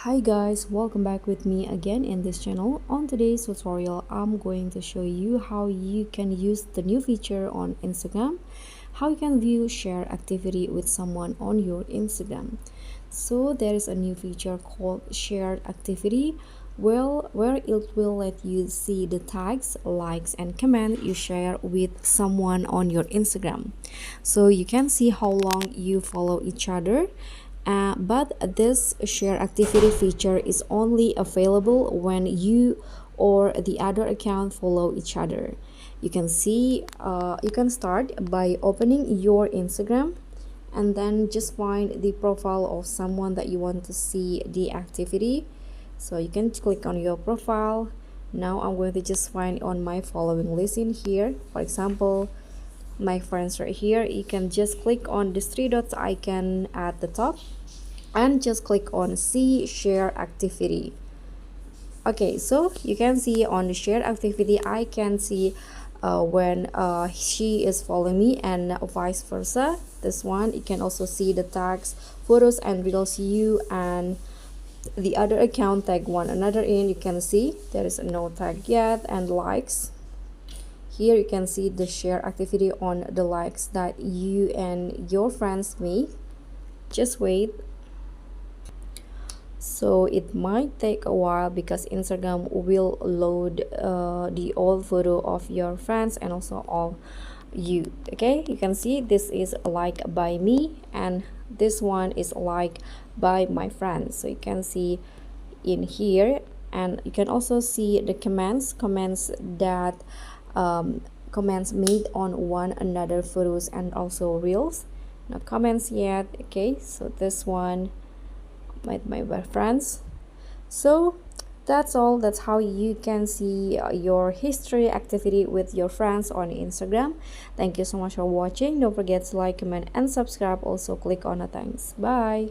Hi guys, welcome back with me again in this channel. On today's tutorial, I'm going to show you how you can use the new feature on Instagram, how you can view share activity with someone on your Instagram. So there is a new feature called shared activity, where it will let you see the tags, likes and comment you share with someone on your Instagram. So you can see how long you follow each other, but this share activity feature is only available when you or the other account follow each other. You can start by opening your Instagram and then just find the profile of someone that you want to see the activity. So you can click on your profile. Now I'm going to just find on my following list in here. For example, my friends right here. You can just click on this three dots icon at the top and just click on see share activity. Okay, so you can see on the shared activity I can see when she is following me and vice versa. This one you can also see the tags, photos and reels you and the other account tag one another in. You can see there is no tag yet. And likes, here you can see the share activity on the likes that you and your friends made. Just wait. So it might take a while because Instagram will load the old photo of your friends and also all you. Okay, you can see this is like by me and this one is like by my friends. So you can see in here, and you can also see the comments that comments made on one another photos and also reels. No comments yet. Okay, so this one my friends. So that's all. That's how you can see your history activity with your friends on Instagram. Thank you so much for watching. Don't forget to like, comment and subscribe. Also click on the thanks. Bye.